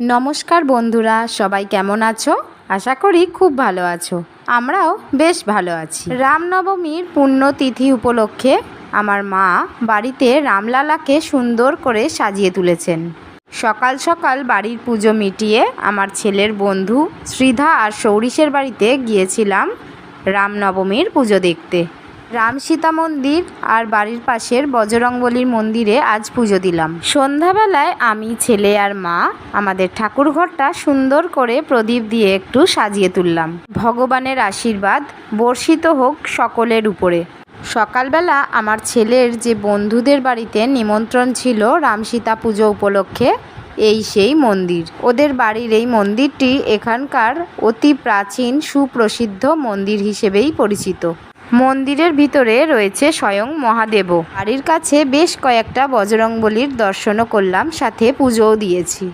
নমস্কার বন্ধুরা, সবাই কেমন আছো? আশা করি খুব ভালো আছো। আমরাও বেশ ভালো আছি। রামনবমীর পুণ্যতিথি উপলক্ষে আমার মা বাড়িতে রামলালাকে সুন্দর করে সাজিয়ে তুলেছেন। সকাল সকাল বাড়ির পুজো মিটিয়ে আমার ছেলের বন্ধু শ্রীধা আর সৌরিশের বাড়িতে গিয়েছিলাম রামনবমীর পুজো দেখতে। রাম সীতা মন্দির আর বাড়ির পাশের বজরংবলীর মন্দিরে আজ পুজো দিলাম। সন্ধ্যাবেলায় আমি, ছেলে আর মা আমাদের ঠাকুরঘরটা সুন্দর করে প্রদীপ দিয়ে একটু সাজিয়ে তুললাম। ভগবানের আশীর্বাদ বর্ষিত হোক সকলের উপরে। সকালবেলা আমার ছেলের যে বন্ধুদের বাড়িতে নিমন্ত্রণ ছিল রাম সীতা পুজো উপলক্ষে, এই সেই মন্দির। ওদের বাড়ির এই মন্দিরটি এখানকার অতি প্রাচীন সুপ্রসিদ্ধ মন্দির হিসেবেই পরিচিত। মন্দিরের ভিতরে রয়েছে স্বয়ং মহাদেবও। বাড়ির কাছে বেশ কয়েকটা বজরংবলীর দর্শনও করলাম, সাথে পুজোও দিয়েছি।